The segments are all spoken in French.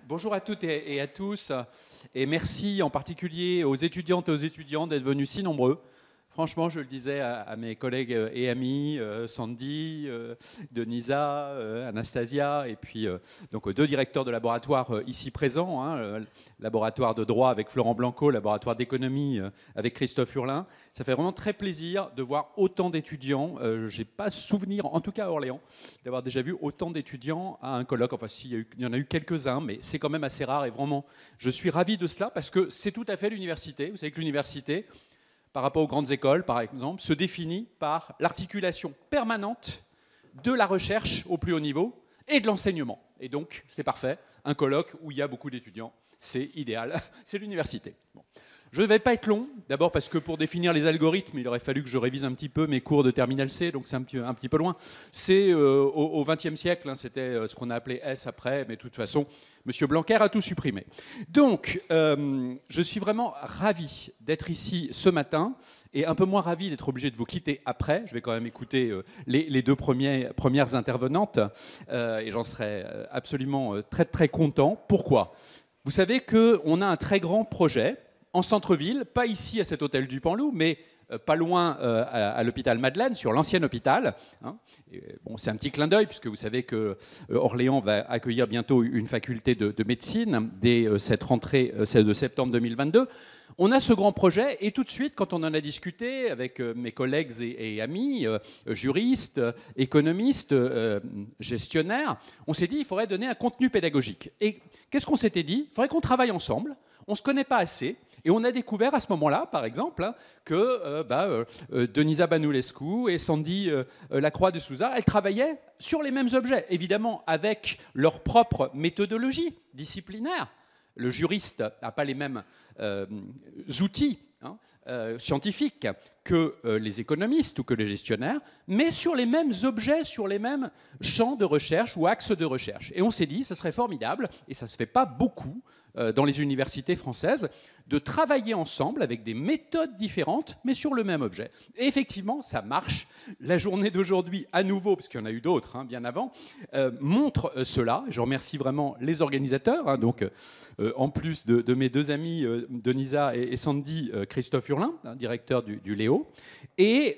Bonjour à toutes et à tous, et merci en particulier aux étudiantes et aux étudiants d'être venus si nombreux. Franchement, je le disais à mes collègues et amis, Sandy, Denisa, Anastasia, et puis donc aux deux directeurs de laboratoire ici présents, le laboratoire de droit avec Florent Blanco, laboratoire d'économie avec Christophe Hurlin. Ça fait vraiment très plaisir de voir autant d'étudiants. Je n'ai pas souvenir, en tout cas à Orléans, d'avoir déjà vu autant d'étudiants à un colloque. Enfin, il y en a eu quelques-uns, mais c'est quand même assez rare. Et vraiment, je suis ravi de cela parce que c'est tout à fait l'université. Vous savez que l'université, par rapport aux grandes écoles, par exemple, se définit par l'articulation permanente de la recherche au plus haut niveau et de l'enseignement. Et donc, c'est parfait. Un colloque où il y a beaucoup d'étudiants, c'est idéal. C'est l'université. Bon. Je ne vais pas être long, d'abord parce que pour définir les algorithmes, il aurait fallu que je révise un petit peu mes cours de terminale C, donc c'est un petit peu loin. C'est au XXe siècle, c'était ce qu'on a appelé S après, mais de toute façon, M. Blanquer a tout supprimé. Donc, je suis vraiment ravi d'être ici ce matin et un peu moins ravi d'être obligé de vous quitter après. Je vais quand même écouter les deux premières intervenantes et j'en serai absolument très, très content. Pourquoi ? Vous savez qu'on a un très grand projet en centre-ville, pas ici à cet hôtel du Panloup, mais pas loin à l'hôpital Madeleine, sur l'ancien hôpital. Bon, c'est un petit clin d'œil, puisque vous savez que Orléans va accueillir bientôt une faculté de médecine dès cette rentrée de septembre 2022. On a ce grand projet, et tout de suite, quand on en a discuté avec mes collègues et amis, juristes, économistes, gestionnaires, on s'est dit qu'il faudrait donner un contenu pédagogique. Et qu'est-ce qu'on s'était dit ? Il faudrait qu'on travaille ensemble. On ne se connaît pas assez. Et on a découvert à ce moment-là, par exemple, que Denisa Banoulescu et Sandy Lacroix de Souza, elles travaillaient sur les mêmes objets, évidemment avec leur propre méthodologie disciplinaire. Le juriste n'a pas les mêmes outils scientifiques que les économistes ou que les gestionnaires, mais sur les mêmes objets, sur les mêmes champs de recherche ou axes de recherche. Et on s'est dit, ce serait formidable, et ça ne se fait pas beaucoup dans les universités françaises, de travailler ensemble avec des méthodes différentes, mais sur le même objet. Et effectivement, ça marche. La journée d'aujourd'hui, à nouveau, parce qu'il y en a eu d'autres bien avant, montre cela. Je remercie vraiment les organisateurs. Donc, en plus de mes deux amis, Denisa et Sandy, Christophe Hurlin, directeur du Léo. Et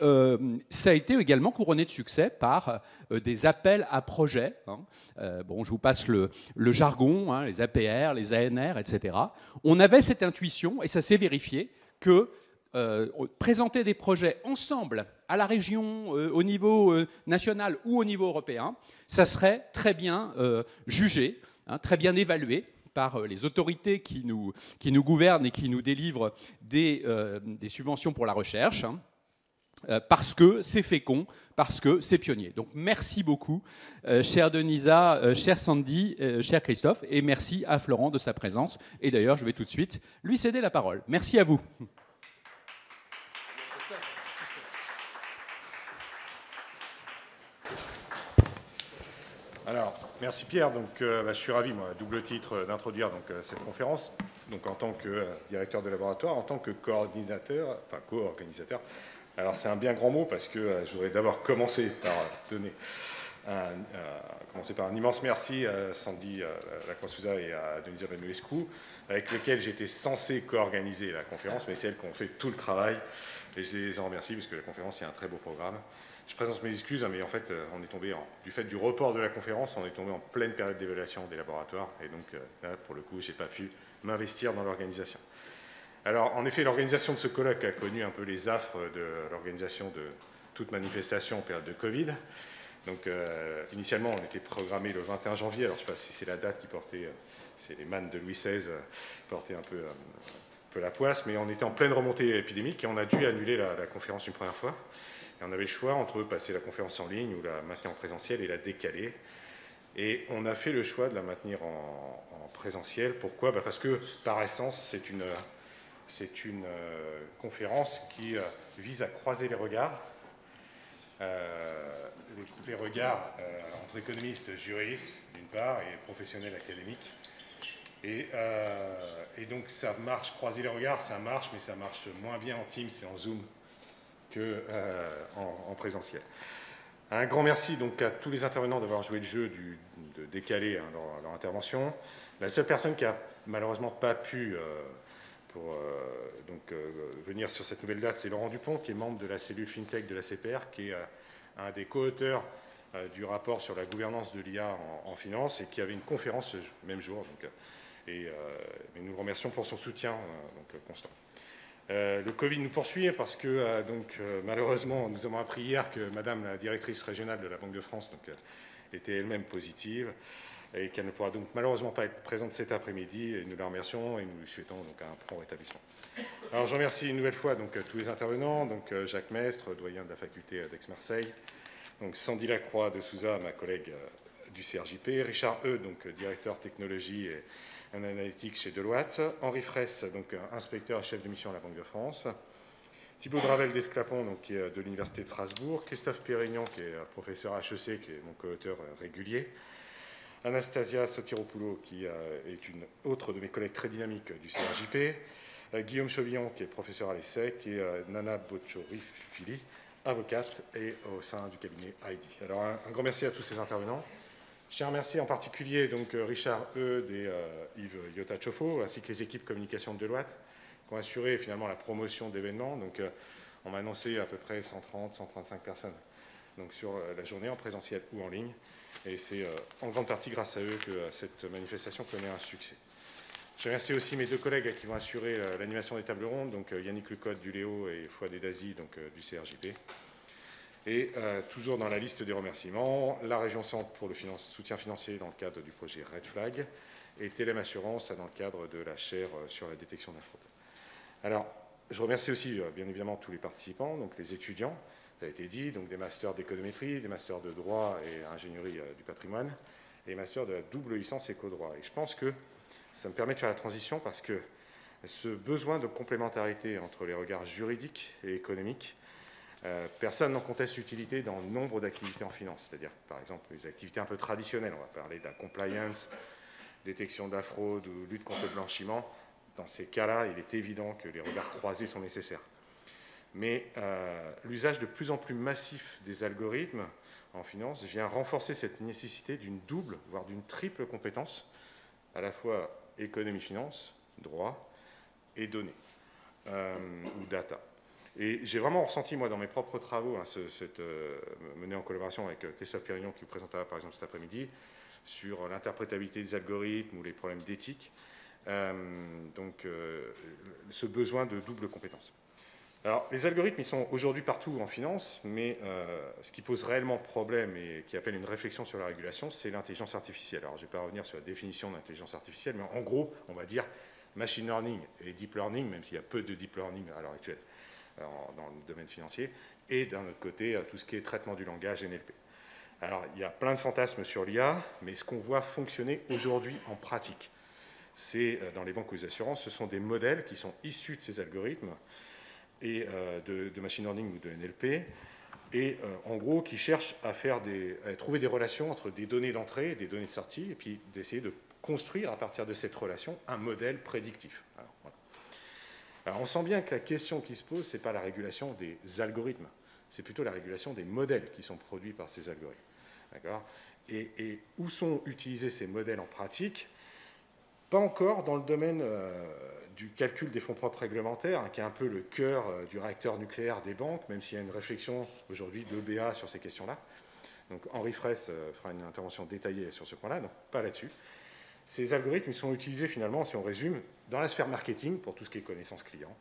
ça a été également couronné de succès par des appels à projets. Bon, je vous passe le jargon, les APR, les ANR, etc. On avait cette intuition, et ça s'est vérifié, que présenter des projets ensemble à la région, au niveau national ou au niveau européen, ça serait très bien jugé, très bien évalué par les autorités qui nous gouvernent et qui nous délivrent des subventions pour la recherche, parce que c'est fécond, parce que c'est pionnier. Donc merci beaucoup, chère Denisa, chère Sandy, cher Christophe, et merci à Florent de sa présence. Et d'ailleurs, je vais tout de suite lui céder la parole. Merci à vous. Alors, merci Pierre. Donc, je suis ravi, moi, à double titre, d'introduire cette conférence. Donc, en tant que directeur de laboratoire, en tant que co-organisateur. Alors, c'est un bien grand mot parce que je voudrais d'abord commencer par un immense merci à Sandy Lacroix-Souza et à Denisa Banoulescu, avec lesquels j'étais censé co-organiser la conférence, mais c'est elles qui ont fait tout le travail. Et je les en remercie parce que la conférence, il y a un très beau programme. Je présente mes excuses, mais en fait, on est tombé, du fait du report de la conférence, on est tombé en pleine période d'évaluation des laboratoires. Et donc, là, pour le coup, je n'ai pas pu m'investir dans l'organisation. Alors, en effet, l'organisation de ce colloque a connu un peu les affres de l'organisation de toute manifestation en période de Covid. Donc, initialement, on était programmé le 21 janvier. Alors, je ne sais pas si c'est la date qui portait, c'est les mannes de Louis XVI qui portaient un peu la poisse, mais on était en pleine remontée épidémique et on a dû annuler la conférence une première fois. Et on avait le choix entre passer la conférence en ligne ou la maintenir en présentiel et la décaler. Et on a fait le choix de la maintenir en présentiel. Pourquoi ? Parce que, par essence, c'est une conférence qui vise à croiser les regards. Les regards entre économistes, juristes, d'une part, et professionnels académiques. Et donc, ça marche, croiser les regards, ça marche, mais ça marche moins bien en Teams et en Zoom qu'en présentiel. Un grand merci donc à tous les intervenants d'avoir joué le jeu de décaler leur intervention. La seule personne qui a malheureusement pas pu venir sur cette nouvelle date, c'est Laurent Dupont, qui est membre de la cellule FinTech de la CPR, qui est un des co-auteurs du rapport sur la gouvernance de l'IA en finance et qui avait une conférence le même jour. Mais nous le remercions pour son soutien constant. Le Covid nous poursuit parce que malheureusement nous avons appris hier que Madame la directrice régionale de la Banque de France était elle-même positive et qu'elle ne pourra donc malheureusement pas être présente cet après-midi. Nous la remercions et nous lui souhaitons un prompt rétablissement. Alors je remercie une nouvelle fois tous les intervenants, Jacques Mestre, doyen de la faculté d'Aix-Marseille, Sandy Lacroix de Souza, ma collègue du CRJP, Richard E, directeur technologie et analytics chez Deloitte, Henri Fraisse, inspecteur et chef de mission à la Banque de France, Thibaut Dravel d'Esclapon, qui est de l'Université de Strasbourg, Christophe Pérignon, qui est professeur HEC, qui est mon co-auteur régulier, Anastasia Sotiropoulou, qui est une autre de mes collègues très dynamiques du CRJP, Guillaume Chauvillon, qui est professeur à l'ESSEC, et Nana Bocciorifili, avocate et au sein du cabinet Heidi. Alors un grand merci à tous ces intervenants. Je tiens à remercier en particulier Richard E. et Yves Yotta-Chofo, ainsi que les équipes communication de Deloitte, qui ont assuré finalement la promotion d'événements. On m'a annoncé à peu près 130, 135 personnes sur la journée, en présentiel ou en ligne. Et c'est en grande partie grâce à eux que cette manifestation connaît un succès. Je remercie aussi mes deux collègues qui vont assurer l'animation des tables rondes, Yannick Lecotte du Léo et Fouad Dazi du CRJP. Et toujours dans la liste des remerciements, la région Centre pour le soutien financier dans le cadre du projet Red Flag et Télém Assurance dans le cadre de la chaire sur la détection de la fraude. Alors, je remercie aussi bien évidemment tous les participants, les étudiants, ça a été dit, des masters d'économétrie, des masters de droit et ingénierie du patrimoine, et des masters de la double licence éco-droit. Et je pense que ça me permet de faire la transition parce que ce besoin de complémentarité entre les regards juridiques et économiques, personne n'en conteste l'utilité dans nombre d'activités en finance, c'est-à-dire par exemple les activités un peu traditionnelles, on va parler de la compliance, détection de la fraude ou lutte contre le blanchiment. Dans ces cas-là, il est évident que les regards croisés sont nécessaires. Mais l'usage de plus en plus massif des algorithmes en finance vient renforcer cette nécessité d'une double, voire d'une triple compétence, à la fois économie-finance, droit et données, ou data. Et j'ai vraiment ressenti, moi, dans mes propres travaux, menés en collaboration avec Christophe Pérignon, qui vous présentera par exemple cet après-midi, sur l'interprétabilité des algorithmes ou les problèmes d'éthique, ce besoin de double compétence. Alors, les algorithmes, ils sont aujourd'hui partout en finance, mais ce qui pose réellement problème et qui appelle une réflexion sur la régulation, c'est l'intelligence artificielle. Alors, je ne vais pas revenir sur la définition de l'intelligence artificielle, mais en gros, on va dire machine learning et deep learning, même s'il y a peu de deep learning à l'heure actuelle dans le domaine financier, et d'un autre côté, tout ce qui est traitement du langage, NLP. Alors, il y a plein de fantasmes sur l'IA, mais ce qu'on voit fonctionner aujourd'hui en pratique, c'est dans les banques ou les assurances, ce sont des modèles qui sont issus de ces algorithmes et de machine learning ou de NLP, et en gros qui cherchent à trouver des relations entre des données d'entrée et des données de sortie, et puis d'essayer de construire à partir de cette relation un modèle prédictif. Alors on sent bien que la question qui se pose, ce n'est pas la régulation des algorithmes, c'est plutôt la régulation des modèles qui sont produits par ces algorithmes. D'accord ? Et où sont utilisés ces modèles en pratique ? Pas encore dans le domaine du calcul des fonds propres réglementaires, qui est un peu le cœur du réacteur nucléaire des banques, même s'il y a une réflexion aujourd'hui de l'EBA sur ces questions-là. Donc Henri Fraisse fera une intervention détaillée sur ce point-là, donc pas là-dessus. Ces algorithmes ils sont utilisés finalement, si on résume, dans la sphère marketing pour tout ce qui est connaissance client,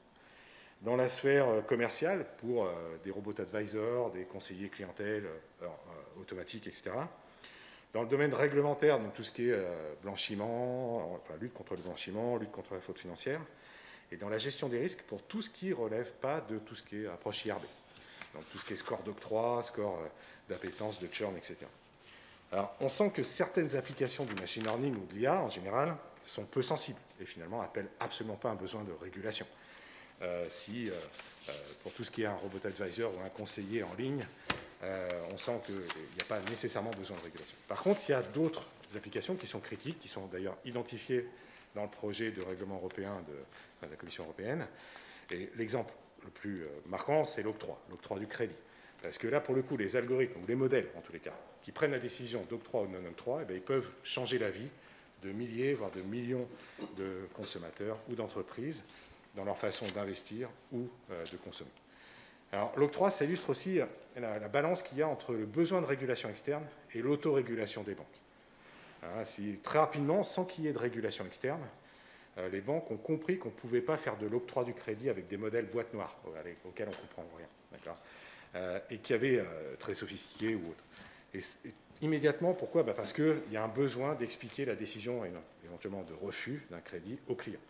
dans la sphère commerciale pour des robots advisors, des conseillers clientèle automatiques, etc. Dans le domaine réglementaire, donc tout ce qui est blanchiment, enfin lutte contre le blanchiment, lutte contre la fraude financière, et dans la gestion des risques pour tout ce qui ne relève pas de tout ce qui est approche IRB. Donc tout ce qui est score d'octroi, score d'appétence, de churn, etc. Alors, on sent que certaines applications du machine learning ou de l'IA, en général, sont peu sensibles et finalement n'appellent absolument pas un besoin de régulation. Pour tout ce qui est un robot advisor ou un conseiller en ligne, on sent qu'il n'y a pas nécessairement besoin de régulation. Par contre, il y a d'autres applications qui sont critiques, qui sont d'ailleurs identifiées dans le projet de règlement européen de la Commission européenne. Et l'exemple le plus marquant, c'est l'octroi du crédit. Parce que là, pour le coup, les algorithmes, ou les modèles, en tous les cas, qui prennent la décision d'octroi ou de non-octroi, ils peuvent changer la vie de milliers, voire de millions de consommateurs ou d'entreprises dans leur façon d'investir ou de consommer. Alors, l'octroi, ça illustre aussi la balance qu'il y a entre le besoin de régulation externe et l'autorégulation des banques. Alors, très rapidement, sans qu'il y ait de régulation externe, les banques ont compris qu'on ne pouvait pas faire de l'octroi du crédit avec des modèles boîte noire auxquels on ne comprend rien, d'accord, et qui avaient très sophistiqués ou autres. Et immédiatement, pourquoi? Parce qu'il y a un besoin d'expliquer la décision éventuellement de refus d'un crédit au client,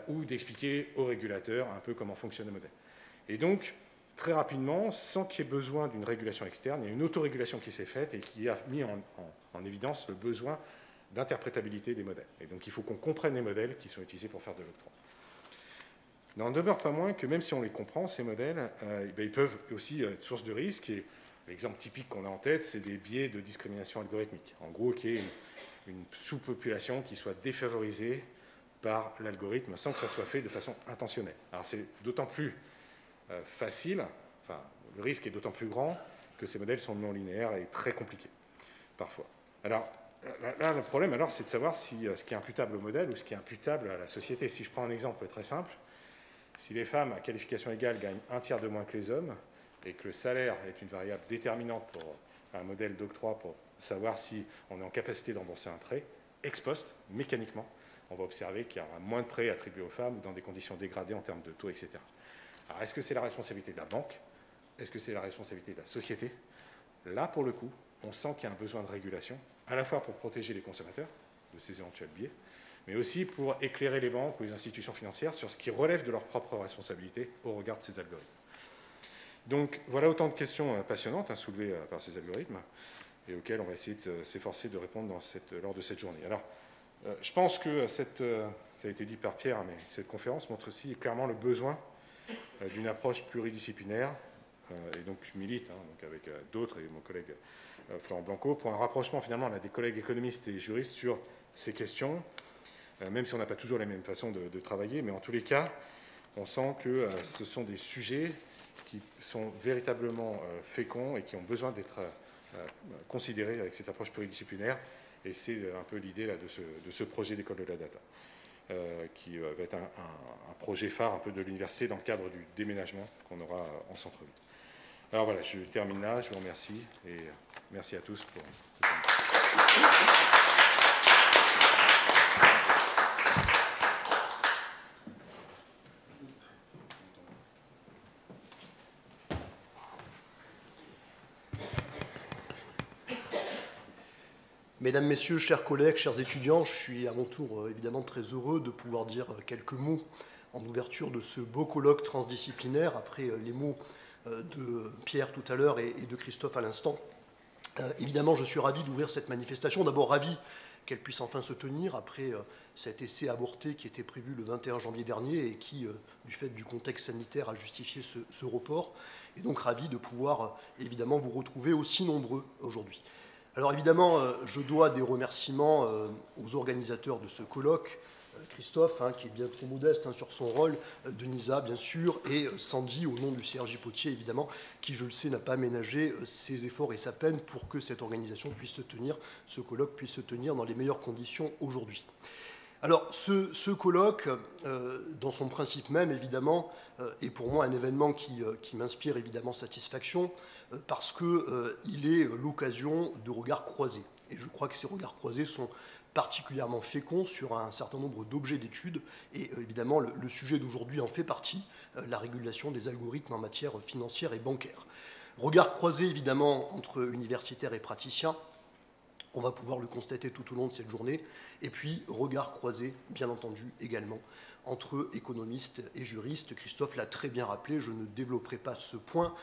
ou d'expliquer au régulateur un peu comment fonctionne le modèle. Et donc, très rapidement, sans qu'il y ait besoin d'une régulation externe, il y a une autorégulation qui s'est faite et qui a mis en évidence le besoin d'interprétabilité des modèles. Et donc, il faut qu'on comprenne les modèles qui sont utilisés pour faire de l'octroi. Il n'en demeure pas moins que même si on les comprend, ces modèles, ils peuvent aussi être source de risque. Et l'exemple typique qu'on a en tête, c'est des biais de discrimination algorithmique. En gros, qu'il y ait une sous-population qui soit défavorisée par l'algorithme sans que ça soit fait de façon intentionnelle. Alors, c'est d'autant plus facile, enfin, le risque est d'autant plus grand que ces modèles sont non linéaires et très compliqués, parfois. Alors, là, le problème, alors, c'est de savoir si ce qui est imputable au modèle ou ce qui est imputable à la société. Si je prends un exemple très simple, si les femmes à qualification égale gagnent 1/3 de moins que les hommes et que le salaire est une variable déterminante pour un modèle d'octroi pour savoir si on est en capacité d'embourser un prêt, ex post, mécaniquement, on va observer qu'il y aura moins de prêts attribués aux femmes ou dans des conditions dégradées en termes de taux, etc. Alors, est-ce que c'est la responsabilité de la banque? Est-ce que c'est la responsabilité de la société? Là, pour le coup, on sent qu'il y a un besoin de régulation, à la fois pour protéger les consommateurs de ces éventuels biais, mais aussi pour éclairer les banques ou les institutions financières sur ce qui relève de leur propre responsabilité au regard de ces algorithmes. Donc, voilà autant de questions passionnantes soulevées par ces algorithmes et auxquelles on va essayer de s'efforcer de répondre lors de cette journée. Alors, je pense que ça a été dit par Pierre, mais cette conférence montre aussi clairement le besoin d'une approche pluridisciplinaire, et donc je milite donc avec d'autres et mon collègue Florent Blanco pour un rapprochement finalement des collègues économistes et juristes sur ces questions, même si on n'a pas toujours la même façon de travailler, mais en tous les cas, on sent que ce sont des sujets qui sont véritablement féconds et qui ont besoin d'être considérés avec cette approche pluridisciplinaire, et c'est un peu l'idée de ce projet d'école de la data. Qui va être un projet phare un peu de l'université dans le cadre du déménagement qu'on aura en centre-ville. Alors voilà, je termine là, je vous remercie et merci à tous pour... Mesdames, Messieurs, chers collègues, chers étudiants, je suis à mon tour évidemment très heureux de pouvoir dire quelques mots en ouverture de ce beau colloque transdisciplinaire, après les mots de Pierre tout à l'heure et de Christophe à l'instant. Évidemment, je suis ravi d'ouvrir cette manifestation, d'abord ravi qu'elle puisse enfin se tenir après cet essai avorté qui était prévu le 21 janvier dernier et qui, du fait du contexte sanitaire, a justifié ce report, et donc ravi de pouvoir évidemment vous retrouver aussi nombreux aujourd'hui. Alors évidemment, je dois des remerciements aux organisateurs de ce colloque, Christophe, qui est bien trop modeste sur son rôle, Denisa, bien sûr, et Sandy, au nom du CRJ Potier, évidemment, qui, je le sais, n'a pas ménagé ses efforts et sa peine pour que cette organisation puisse se tenir, ce colloque puisse se tenir dans les meilleures conditions aujourd'hui. Alors, ce colloque, dans son principe même, évidemment, est pour moi un événement qui m'inspire évidemment satisfaction, parce qu'il est l'occasion de regards croisés. Et je crois que ces regards croisés sont particulièrement féconds sur un certain nombre d'objets d'études, et évidemment le sujet d'aujourd'hui en fait partie, la régulation des algorithmes en matière financière et bancaire. Regards croisés évidemment entre universitaires et praticiens, on va pouvoir le constater tout au long de cette journée, et puis regards croisés, bien entendu, également entre économistes et juristes. Christophe l'a très bien rappelé, je ne développerai pas ce point,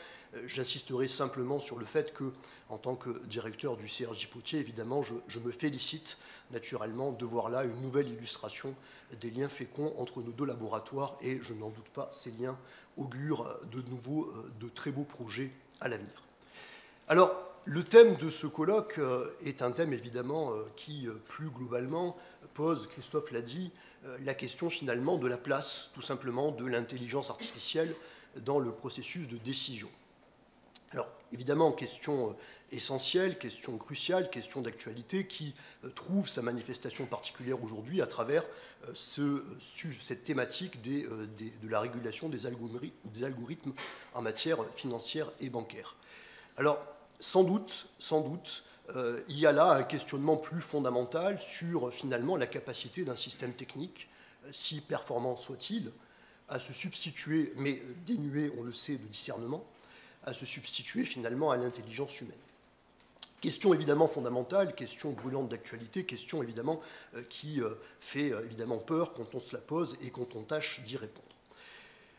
j'insisterai simplement sur le fait que, en tant que directeur du CRJ Potier, évidemment, je me félicite naturellement de voir là une nouvelle illustration des liens féconds entre nos deux laboratoires, et je n'en doute pas, ces liens augurent de très beaux projets à l'avenir. Alors, le thème de ce colloque est un thème évidemment qui, plus globalement, pose, Christophe l'a dit, la question finalement de la place, tout simplement, de l'intelligence artificielle dans le processus de décision. Alors, évidemment, question essentielle, question cruciale, question d'actualité qui trouve sa manifestation particulière aujourd'hui à travers cette thématique de la régulation des algorithmes en matière financière et bancaire. Alors, sans doute, il y a là un questionnement plus fondamental sur finalement la capacité d'un système technique, si performant soit-il, à se substituer, mais dénué, on le sait, de discernement, à se substituer finalement à l'intelligence humaine. Question évidemment fondamentale, question brûlante d'actualité, question évidemment qui fait évidemment peur quand on se la pose et quand on tâche d'y répondre.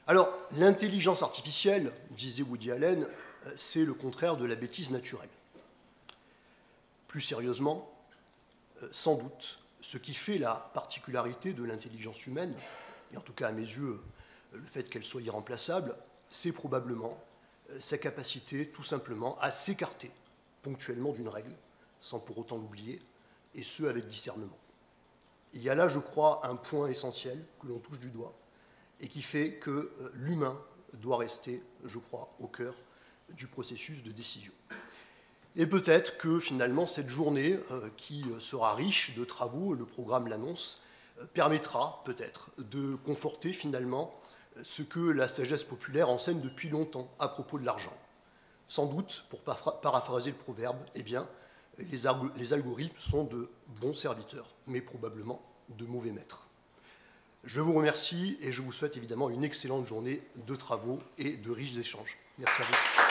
Alors, l'intelligence artificielle, disait Woody Allen, c'est le contraire de la bêtise naturelle. Plus sérieusement, sans doute, ce qui fait la particularité de l'intelligence humaine, et en tout cas à mes yeux, le fait qu'elle soit irremplaçable, c'est probablement sa capacité tout simplement à s'écarter ponctuellement d'une règle, sans pour autant l'oublier, et ce avec discernement. Il y a là, je crois, un point essentiel que l'on touche du doigt, et qui fait que l'humain doit rester, je crois, au cœur du processus de décision. Et peut-être que finalement cette journée, qui sera riche de travaux, le programme l'annonce, permettra peut-être de conforter finalement ce que la sagesse populaire enseigne depuis longtemps à propos de l'argent. Sans doute, pour paraphraser le proverbe, eh bien, les algorithmes sont de bons serviteurs, mais probablement de mauvais maîtres. Je vous remercie et je vous souhaite évidemment une excellente journée de travaux et de riches échanges. Merci à vous.